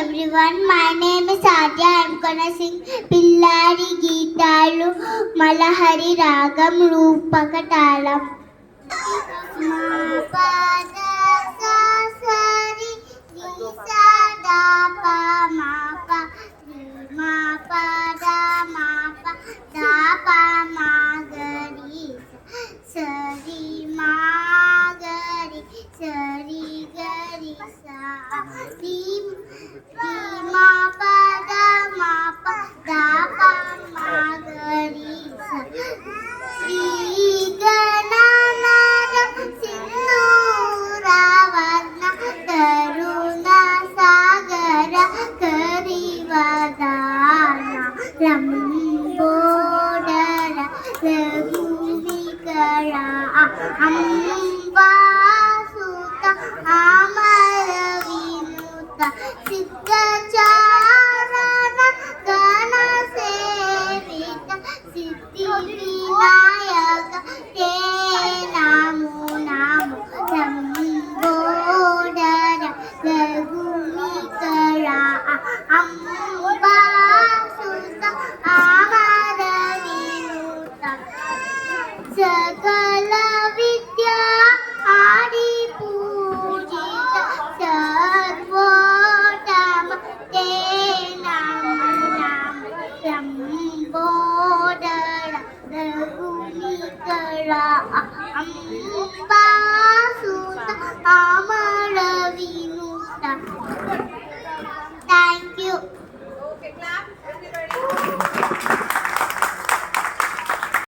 everyone. My name is Adya. I am gonna sing Pillari Geetalu Malahari Ragam Rupakatalam. Ma pa da sa sa ri ri sa da pa ma pa ri ma pa da pa ma ga ri sa ri ma ga ri sa ri ga ri sa ri ma pa da pa ma ga ri sa ri ga na सिंदूरावर्ण Tarun Sagar करिवदाना Lambodar रघुविकरा अंबासुत अमर विनुत सिद्धचारण गण सेवित सिद्धि विनायक ते नमो नमो लंबोदर रघुविकरा अंबासुत अमर विनुत सकल विद्या आदि पूजित सर्वोत्तम ते नमो नमो लंबोदर रघुविकरा अंबासुत अमर